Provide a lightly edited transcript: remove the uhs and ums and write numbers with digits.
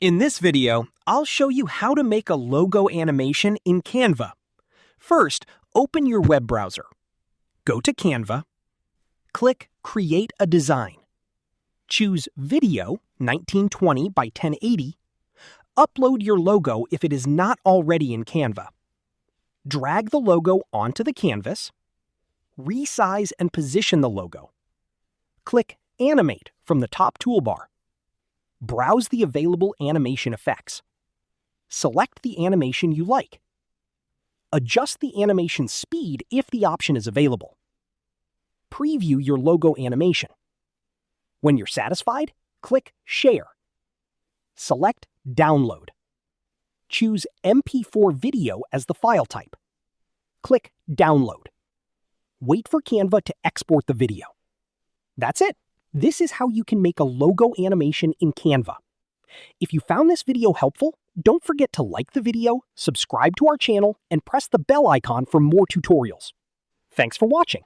In this video, I'll show you how to make a logo animation in Canva. First, open your web browser. Go to Canva. Click Create a Design. Choose Video 1920 by 1080. Upload your logo if it is not already in Canva. Drag the logo onto the canvas. Resize and position the logo. Click Animate from the top toolbar. Browse the available animation effects. Select the animation you like. Adjust the animation speed if the option is available. Preview your logo animation. When you're satisfied, click Share. Select Download. Choose MP4 video as the file type. Click Download. Wait for Canva to export the video. That's it. This is how you can make a logo animation in Canva. If you found this video helpful, don't forget to like the video, subscribe to our channel, and press the bell icon for more tutorials. Thanks for watching.